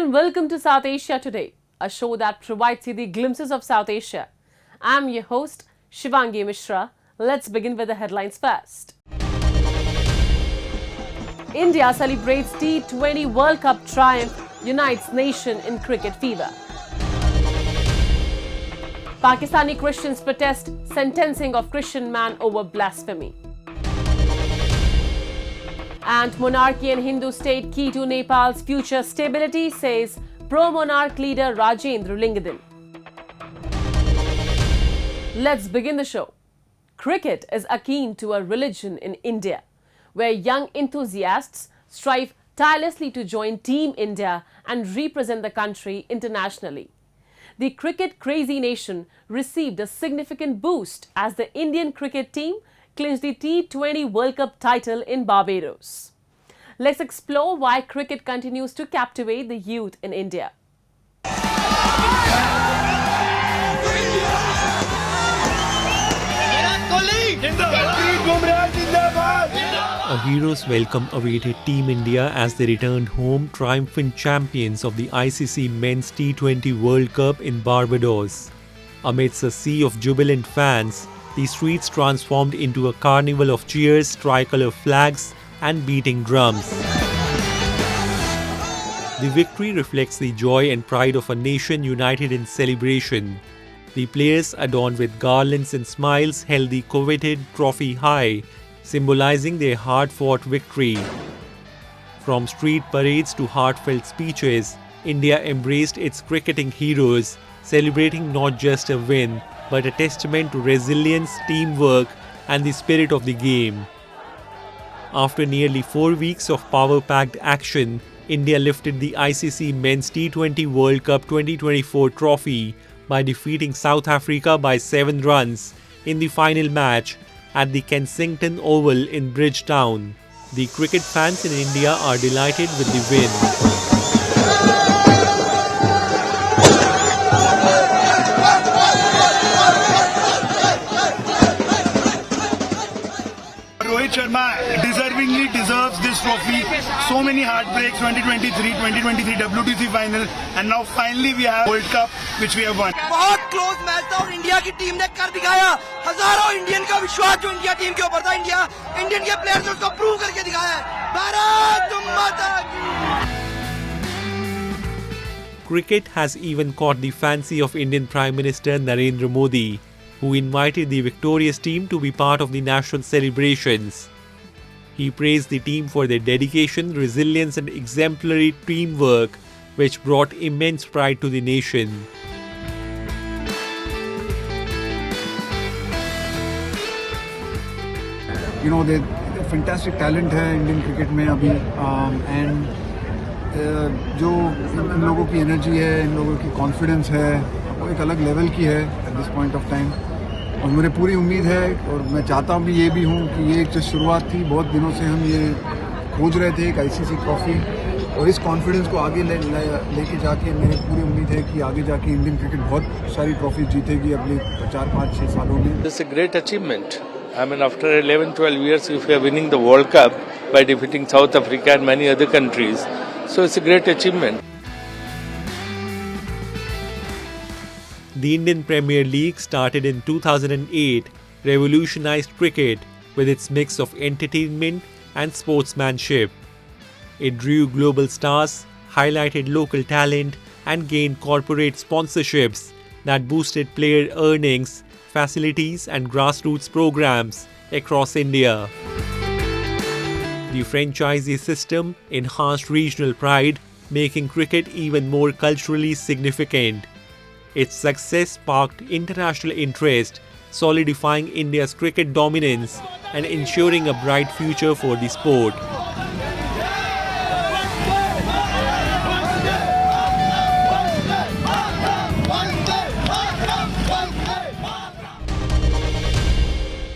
and welcome to South Asia Today, a show that provides you the glimpses of South Asia. I'm your host, Shivangi Mishra. Let's begin with the headlines first. India celebrates T20 World Cup triumph, unites nation in cricket fever. Pakistani Christians protest sentencing of Christian man over blasphemy. And monarchy and Hindu state key to Nepal's future stability, says pro-monarch leader Rajendra Lingadin. Let's begin the show. Cricket is akin to a religion in India, where young enthusiasts strive tirelessly to join Team India and represent the country internationally. The cricket-crazy nation received a significant boost as the Indian cricket team clinched the T20 World Cup title in Barbados. Let's explore why cricket continues to captivate the youth in India. A hero's welcome awaited Team India as they returned home triumphant champions of the ICC Men's T20 World Cup in Barbados. Amidst a sea of jubilant fans, the streets transformed into a carnival of cheers, tricolour flags and beating drums. The victory reflects the joy and pride of a nation united in celebration. The players, adorned with garlands and smiles, held the coveted trophy high, symbolizing their hard-fought victory. From street parades to heartfelt speeches, India embraced its cricketing heroes, celebrating not just a win, but a testament to resilience, teamwork, and the spirit of the game. After nearly 4 weeks of power-packed action, India lifted the ICC Men's T20 World Cup 2024 trophy by defeating South Africa by 7 runs in the final match at the Kensington Oval in Bridgetown. The cricket fans in India are delighted with the win. Rohit Sharma deservingly deserves this trophy. So many heartbreaks, 2023, 2023 WTC final, and now finally we have World Cup which we have won. बहुत close match था और India की team ने कर दिखाया. हजारों Indian का विश्वास जो इंडिया टीम के ऊपर था, इंडियन के प्लेयर्स ने उसको प्रूव करके दिखाया है. भारत माता की. Cricket has even caught the fancy of Indian Prime Minister Narendra Modi, who invited the victorious team to be part of the national celebrations. He praised the team for their dedication, resilience and exemplary teamwork, which brought immense pride to the nation. You know, the fantastic talent है Indian cricket में अभी and जो इन लोगों की energy है, इन लोगों की confidence है, वो एक अलग level की है at this point of time. और मुझे पूरी उम्मीद है और मैं चाहता हूँ भी ये भी हूँ कि ये एक जो शुरुआत थी, बहुत दिनों से हम ये खोज रहे थे एक आईसीसी ट्रॉफी, और इस कॉन्फिडेंस को आगे लेके जाके मेरी पूरी उम्मीद है कि आगे जाके इंडियन क्रिकेट बहुत सारी ट्रॉफीज जीतेगी अगले 4, 5, 6 सालों में. This is a great achievement. I mean, after 11, 12 years, if we are winning the World Cup by defeating South Africa and many other countries, so it's a great achievement. The Indian Premier League, started in 2008, revolutionized cricket with its mix of entertainment and sportsmanship. It drew global stars, highlighted local talent, and gained corporate sponsorships that boosted player earnings, facilities, and grassroots programs across India. The franchisee system enhanced regional pride, making cricket even more culturally significant. Its success sparked international interest, solidifying India's cricket dominance and ensuring a bright future for the sport.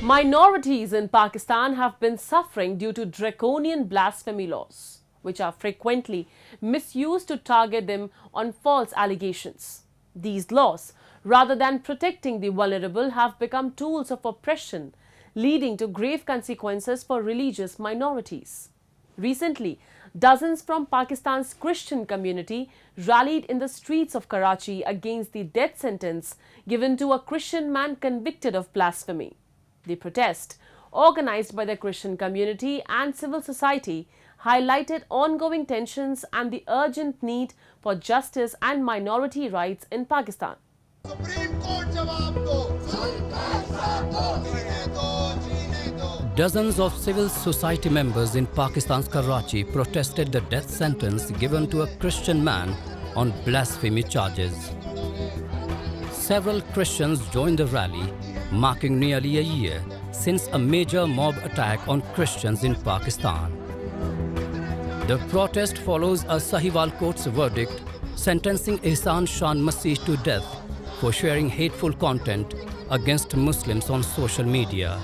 Minorities in Pakistan have been suffering due to draconian blasphemy laws, which are frequently misused to target them on false allegations. These laws, rather than protecting the vulnerable, have become tools of oppression, leading to grave consequences for religious minorities. Recently, dozens from Pakistan's Christian community rallied in the streets of Karachi against the death sentence given to a Christian man convicted of blasphemy. The protest, organized by the Christian community and civil society, highlighted ongoing tensions and the urgent need for justice and minority rights in Pakistan. Dozens of civil society members in Pakistan's Karachi protested the death sentence given to a Christian man on blasphemy charges. Several Christians joined the rally, marking nearly a year since a major mob attack on Christians in Pakistan. The protest follows a Sahiwal court's verdict sentencing Ehsan Shan Masih to death for sharing hateful content against Muslims on social media.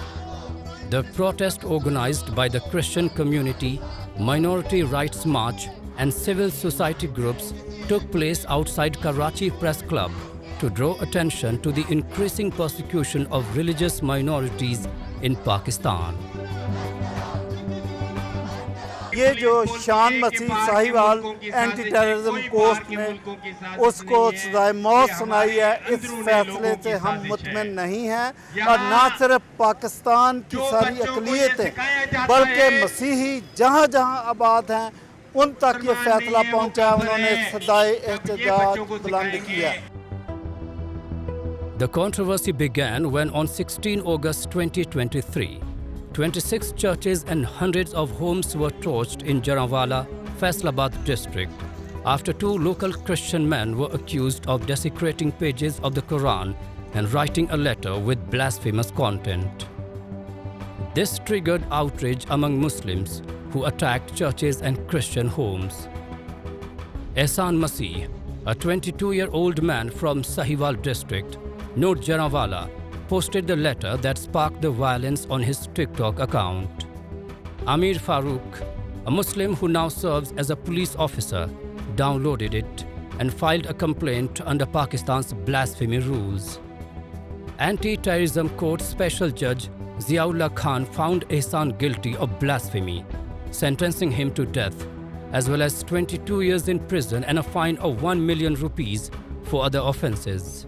The protest, organized by the Christian community, minority rights march and civil society groups, took place outside Karachi Press Club to draw attention to the increasing persecution of religious minorities in Pakistan. ये जो शान मसीह Sahiwal anti terrorism court में उसको सजाए मौत सुनाई है, इस फैसले से हम मुतमिन नहीं हैं और ना सिर्फ पाकिस्तान की सारी अक़लियतें बल्कि मसीही जहाँ जहाँ आबाद हैं उन तक ये फैसला पहुँचा, उन्होंने सदाए एहतजाज बुलंद किया। The controversy began when on 16 August 2023, 26 churches and hundreds of homes were torched in Jaranwala, Faisalabad district, after two local Christian men were accused of desecrating pages of the Quran and writing a letter with blasphemous content. This triggered outrage among Muslims who attacked churches and Christian homes. Ehsan Masih, a 22-year-old man from Sahiwal district, Noor Jaranwala, posted the letter that sparked the violence on his TikTok account. Amir Farooq, a Muslim who now serves as a police officer, downloaded it and filed a complaint under Pakistan's blasphemy rules. Anti-Terrorism Court Special Judge Ziaullah Khan found Ehsan guilty of blasphemy, sentencing him to death, as well as 22 years in prison and a fine of 1 million rupees for other offences.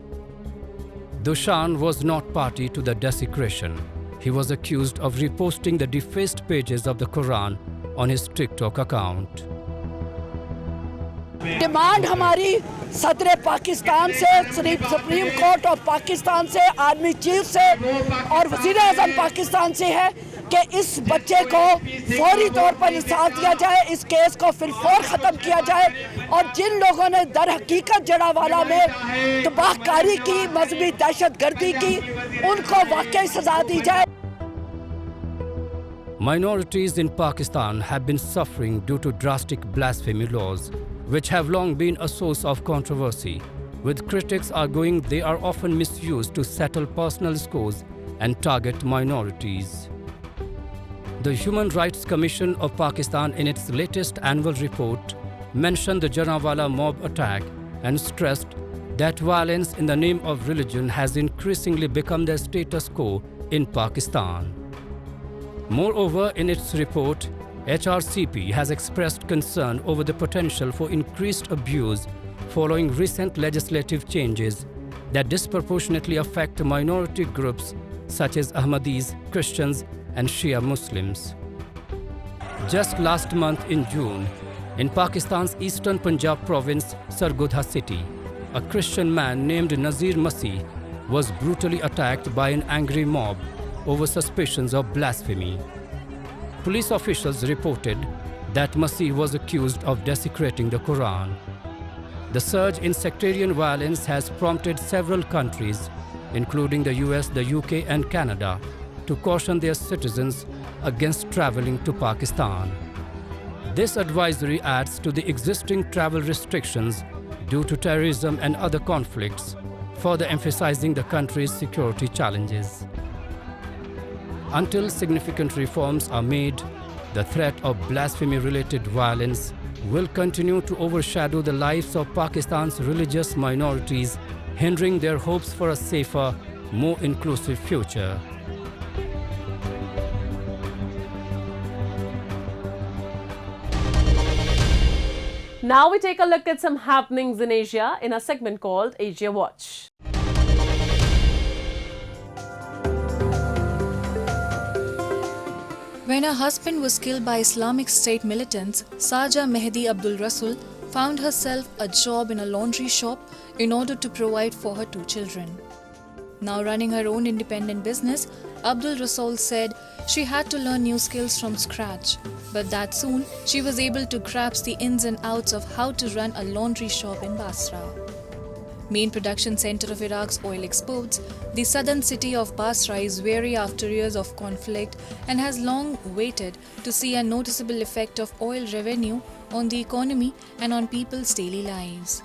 Dushan was not party to the desecration. He was accused of reposting the defaced pages of the Quran on his TikTok account. Demand हमारी सदर पाकिस्तान से, supreme court of Pakistan से, army chief से और वज़ीर आज़म पाकिस्तान से है कि इस बच्चे को फौरी तौर पर इंसाफ दिया जाए, इस केस को फिलफौर ख़त्म किया जाए और जिन लोगों ने दर हकीकत जड़ावाला में तबाहकारी की, मजहबी दहशतगर्दी की, उनको वाकई सज़ा दी जाए। Minorities in Pakistan have been suffering due to drastic blasphemy laws, which have long been a source of controversy, with critics arguing they are often misused to settle personal scores and target minorities. The Human Rights Commission of Pakistan, in its latest annual report, mentioned the Jaranwala mob attack and stressed that violence in the name of religion has increasingly become the status quo in Pakistan. Moreover, in its report, HRCP has expressed concern over the potential for increased abuse following recent legislative changes that disproportionately affect minority groups such as Ahmadis, Christians, and Shia Muslims. Just last month in June, in Pakistan's eastern Punjab province, Sargodha city, a Christian man named Nazir Masih was brutally attacked by an angry mob over suspicions of blasphemy. Police officials reported that Masih was accused of desecrating the Quran. The surge in sectarian violence has prompted several countries, including the US, the UK, and Canada, to caution their citizens against traveling to Pakistan. This advisory adds to the existing travel restrictions due to terrorism and other conflicts, further emphasizing the country's security challenges. Until significant reforms are made, the threat of blasphemy-related violence will continue to overshadow the lives of Pakistan's religious minorities, hindering their hopes for a safer, more inclusive future. Now we take a look at some happenings in Asia in a segment called Asia Watch. When her husband was killed by Islamic State militants, Saja Mehdi Abdul Rasul found herself a job in a laundry shop in order to provide for her 2 children. Now running her own independent business, Abdul Rasul said she had to learn new skills from scratch, but that soon she was able to grasp the ins and outs of how to run a laundry shop in Basra. Main production center of Iraq's oil exports, the southern city of Basra is weary after years of conflict and has long waited to see a noticeable effect of oil revenue on the economy and on people's daily lives.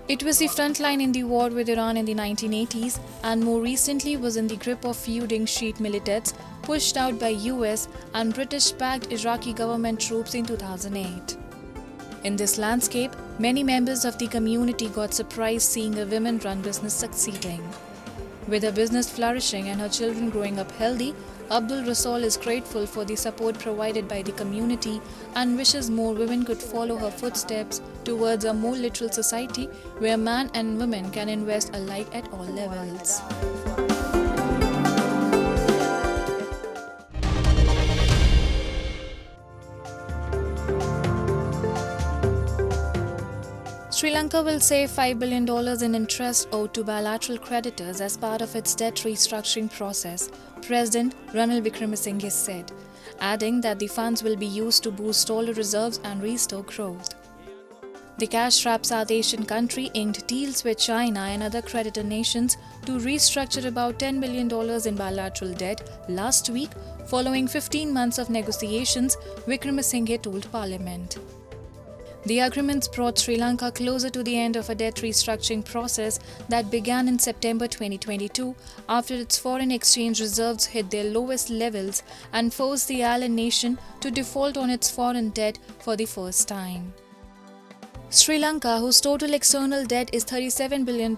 It was the front line in the war with Iran in the 1980s and more recently was in the grip of feuding Shiite militants pushed out by US and British-backed Iraqi government troops in 2008. In this landscape, many members of the community got surprised seeing a women-run business succeeding. With her business flourishing and her children growing up healthy, Abdul Rasul is grateful for the support provided by the community and wishes more women could follow her footsteps towards a more literal society where man and women can invest alike at all levels. Sri Lanka will save $5 billion in interest owed to bilateral creditors as part of its debt restructuring process, President Ranil Wickremesinghe said, adding that the funds will be used to boost dollar reserves and restore growth. The cash-strapped South Asian country inked deals with China and other creditor nations to restructure about $10 billion in bilateral debt last week, following 15 months of negotiations, Wickremesinghe told Parliament. The agreements brought Sri Lanka closer to the end of a debt restructuring process that began in September 2022 after its foreign exchange reserves hit their lowest levels and forced the island nation to default on its foreign debt for the first time. Sri Lanka, whose total external debt is $37 billion,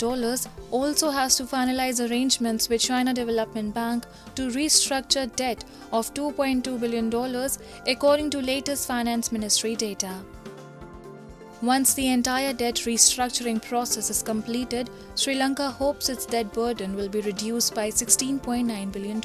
also has to finalize arrangements with China Development Bank to restructure debt of $2.2 billion, according to latest Finance Ministry data. Once the entire debt restructuring process is completed, Sri Lanka hopes its debt burden will be reduced by $16.9 billion.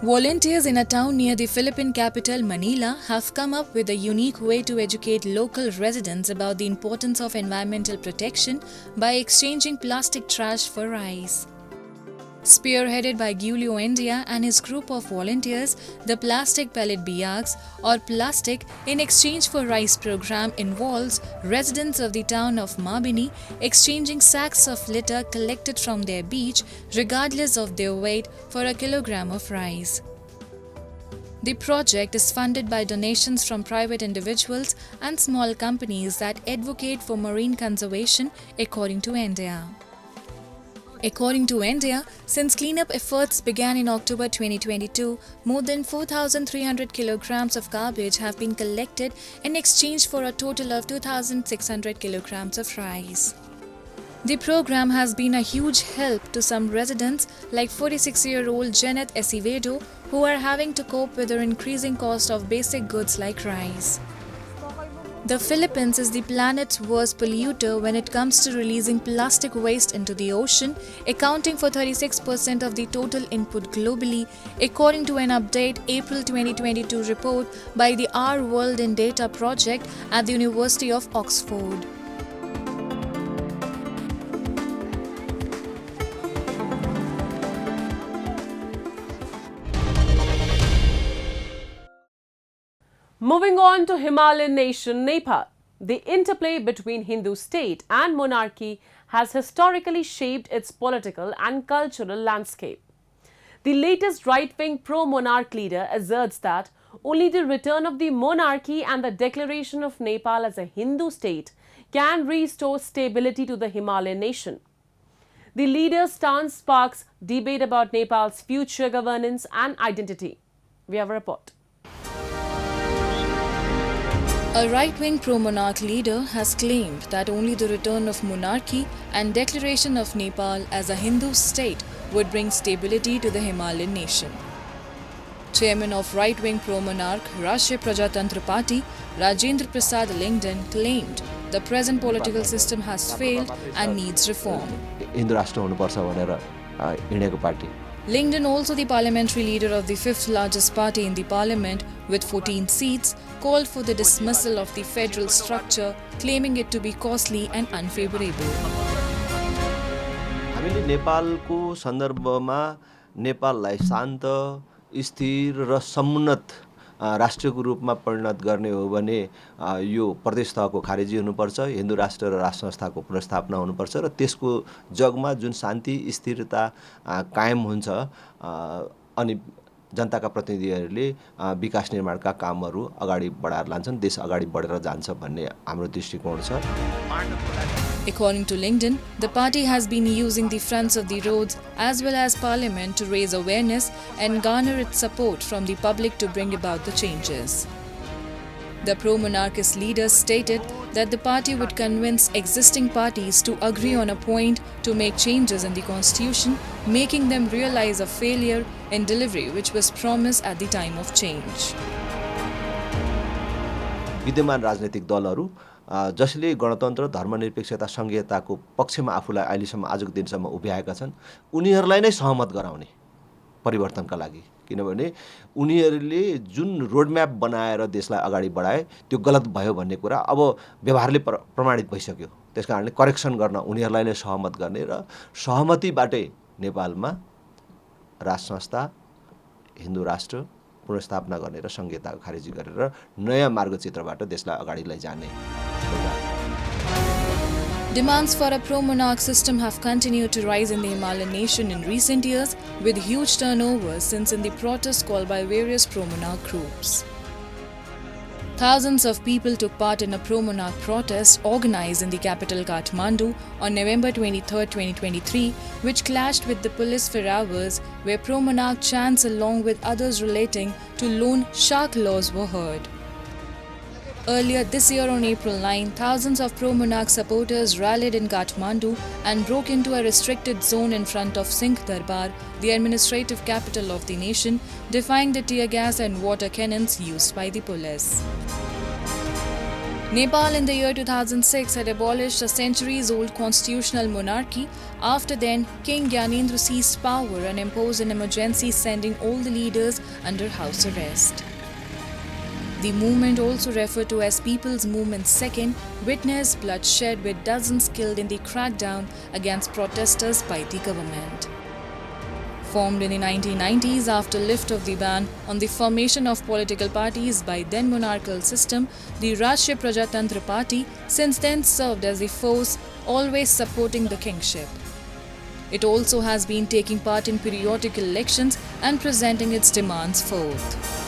Volunteers in a town near the Philippine capital, Manila, have come up with a unique way to educate local residents about the importance of environmental protection by exchanging plastic trash for rice. Spearheaded by Giulio India and his group of volunteers, the Plastic Pellet Biags or Plastic in Exchange for Rice program involves residents of the town of Mabini exchanging sacks of litter collected from their beach regardless of their weight for a kilogram of rice. The project is funded by donations from private individuals and small companies that advocate for marine conservation, according to India. According to India, since cleanup efforts began in October 2022, more than 4,300 kilograms of garbage have been collected in exchange for a total of 2,600 kilograms of rice. The program has been a huge help to some residents like 46-year-old Janet Acevedo, who are having to cope with the increasing cost of basic goods like rice. The Philippines is the planet's worst polluter when it comes to releasing plastic waste into the ocean, accounting for 36% of the total input globally, according to an updated April 2022 report by the Our World in Data project at the University of Oxford. Moving on to Himalayan nation Nepal, the interplay between Hindu state and monarchy has historically shaped its political and cultural landscape. The latest right-wing pro-monarch leader asserts that only the return of the monarchy and the declaration of Nepal as a Hindu state can restore stability to the Himalayan nation. The leader's stance sparks debate about Nepal's future governance and identity. We have a report. A right-wing pro-monarch leader has claimed that only the return of monarchy and declaration of Nepal as a Hindu state would bring stability to the Himalayan nation. Chairman of right-wing pro-monarch Rashtriya Prajatantra Party, Rajendra Prasad Lingdon, claimed the present political system has failed and needs reform. Hindu राष्ट्र हुनुपर्छ भनेर हिँडेको party. Lingdon, also the parliamentary leader of the fifth largest party in the parliament with 14 seats, called for the dismissal of the federal structure, claiming it to be costly and unfavorable. हामीले नेपालको सन्दर्भमा नेपाललाई शान्त, स्थिर र समुन्नत राष्ट्रको रूपमा परिणत गर्ने हो भने यो प्रदेश तहको खारेजी हुनुपर्छ, हिन्दू राष्ट्र र राष्ट्र संस्थाको पुनर्स्थापना हुनुपर्छ र त्यसको जगमा जुन शान्ति स्थिरता कायम हुन्छ अनि जनताका प्रतिनिधिहरूले विकास निर्माणका कामहरू अगाडि बढाएर लान्छन्, देश अगाडि बढेर जान्छ भन्ने हाम्रो दृष्टिकोण छ. According to Lingdon, the party has been using the fronts of the roads as well as parliament to raise awareness and garner its support from the public to bring about the changes. The pro-monarchist leader stated that the party would convince existing parties to agree on a point to make changes in the constitution, making them realize a failure in delivery which was promised at the time of change. विद्यमान राजनीतिक दलहरू जसले गणतन्त्र, धर्मनिरपेक्षता, संघीयताको पक्षमा आफूलाई अहिलेसम्म आजको दिनसम्म उभ्याएका छन् उनीहरूलाई नै सहमत गराउने परिवर्तनका लागि, किनभने उनीहरूले जुन रोडम्याप बनाएर देशलाई अगाडि बढाए त्यो गलत भयो भन्ने कुरा अब व्यवहारले प्रमाणित भइसक्यो. त्यसकारणले करेक्सन गर्न उनीहरूलाई नै सहमत गर्ने र सहमतिबाटै नेपालमा राष्ट्र संस्था, हिन्दू राष्ट्र पुनर्स्थापना गर्ने र संघीयताको खारेजी गरेर नयाँ मार्गचित्रबाट देशलाई अगाडि लैजाने. Demands for a pro-monarch system have continued to rise in the Himalayan nation in recent years, with huge turnovers since in the protests called by various pro-monarch groups. Thousands of people took part in a pro-monarch protest organized in the capital Kathmandu on November 23, 2023, which clashed with the police for hours, where pro-monarch chants along with others relating to loan shark laws were heard. Earlier this year on April 9, thousands of pro-monarch supporters rallied in Kathmandu and broke into a restricted zone in front of Singh Darbar, the administrative capital of the nation, defying the tear gas and water cannons used by the police. Nepal in the year 2006 had abolished a centuries-old constitutional monarchy. After then, King Gyanendra seized power and imposed an emergency, sending all the leaders under house arrest. The movement, also referred to as People's Movement Second, witnessed bloodshed with dozens killed in the crackdown against protesters by the government. Formed in the 1990s after lift of the ban on the formation of political parties by then monarchical system, the Rashtriya Prajatantra Party since then served as a force always supporting the kingship. It also has been taking part in periodic elections and presenting its demands forth.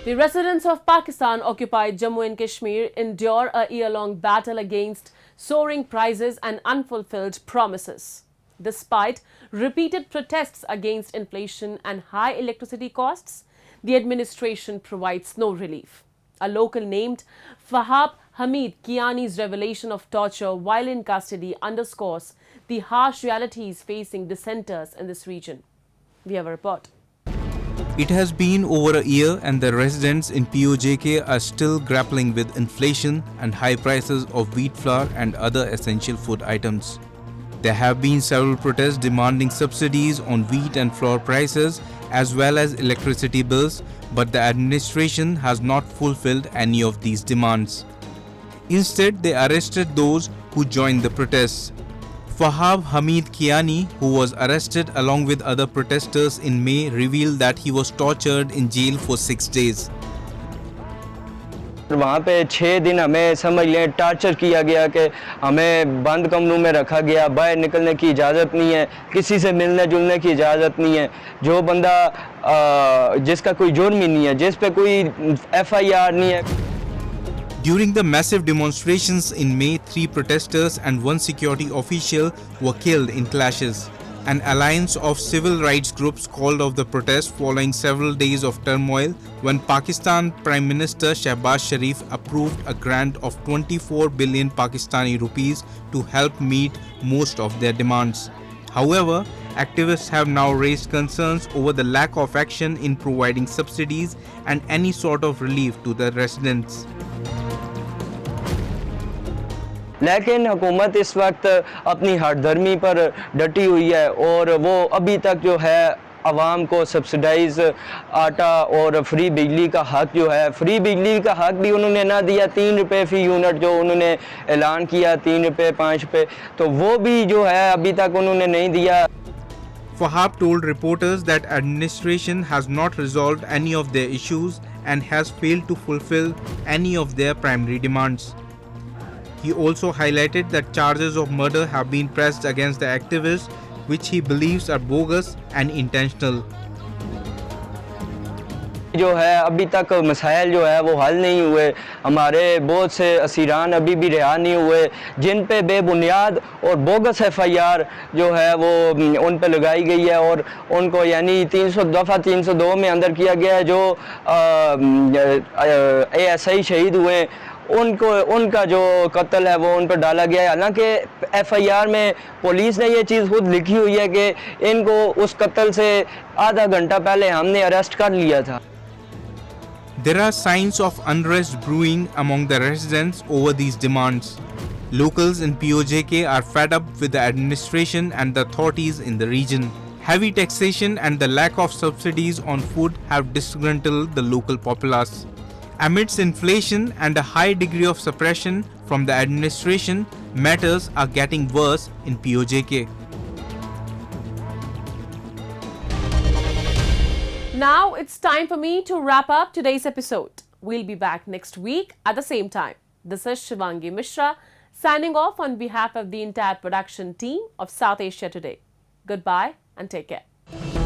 The residents of Pakistan-occupied Jammu and Kashmir endure a year-long battle against soaring prices and unfulfilled promises. Despite repeated protests against inflation and high electricity costs, the administration provides no relief. A local named Fahab Hamid Kiani's revelation of torture while in custody underscores the harsh realities facing dissenters in this region. We have a report. It has been over a year and the residents in POJK are still grappling with inflation and high prices of wheat flour and other essential food items. There have been several protests demanding subsidies on wheat and flour prices as well as electricity bills, but the administration has not fulfilled any of these demands. Instead, they arrested those who joined the protests. Fahab Hamid Kiani, who was arrested along with other protesters in May, revealed that he was tortured in jail for 6 days. वहाँ पे 6 दिन हमें समझ लें torture किया गया कि हमें बंद कमरों में रखा गया, बाहर निकलने की इजाज़त नहीं है, किसी से मिलने जुलने की इजाज़त नहीं है. जो बंदा जिसका कोई जुर्म ही नहीं है, जिस पे कोई FIR नहीं है. During the massive demonstrations in May, 3 protesters and 1 security official were killed in clashes. An alliance of civil rights groups called off the protest following several days of turmoil when Pakistan Prime Minister Shehbaz Sharif approved a grant of 24 billion Pakistani rupees to help meet most of their demands. However, activists have now raised concerns over the lack of action in providing subsidies and any sort of relief to the residents. लेकिन हुकूमत इस वक्त अपनी हरदर्मी पर डटी हुई है और वो अभी तक जो है आवाम को सब्सिडाइज आटा और फ्री बिजली का हक जो है, फ्री बिजली का हक भी उन्होंने ना दिया। 3 रुपये फ़ी यूनिट जो उन्होंने ऐलान किया, 3 रुपये 5 रुपये, तो वो भी जो है अभी तक उन्होंने नहीं दिया। Wahab told reporters that administration has not resolved any of their issues and has failed to fulfill any of their primary demands. He also highlighted that charges of murder have been pressed against the activists, which he believes are bogus and intentional. जो है अभी तक मसाइल जो है वो हल नहीं हुए। हमारे बहुत से असीरान अभी भी रिहा नहीं हुए, जिन पे बेबुनियाद और बोगस FIR जो है वो उन पे लगाई गई है और उनको यानी 302 में अंदर किया गया है। जो ASI शहीद हुए उनको उनका जो कत्ल है वो उन पर डाला गया है। हालांकि FIR में पुलिस ने ये चीज़ खुद लिखी हुई है कि इनको उस कत्ल से आधा घंटा पहले हमने अरेस्ट कर लिया था। There are signs of unrest brewing among the residents over these demands. Locals in POJK are fed up with the administration and the authorities in the region. Heavy taxation and the lack of subsidies on food have disgruntled the local populace. Amidst inflation and a high degree of suppression from the administration, matters are getting worse in POJK. Now it's time for me to wrap up today's episode. We'll be back next week at the same time. This is Shivangi Mishra signing off on behalf of the entire production team of South Asia Today. Goodbye and take care.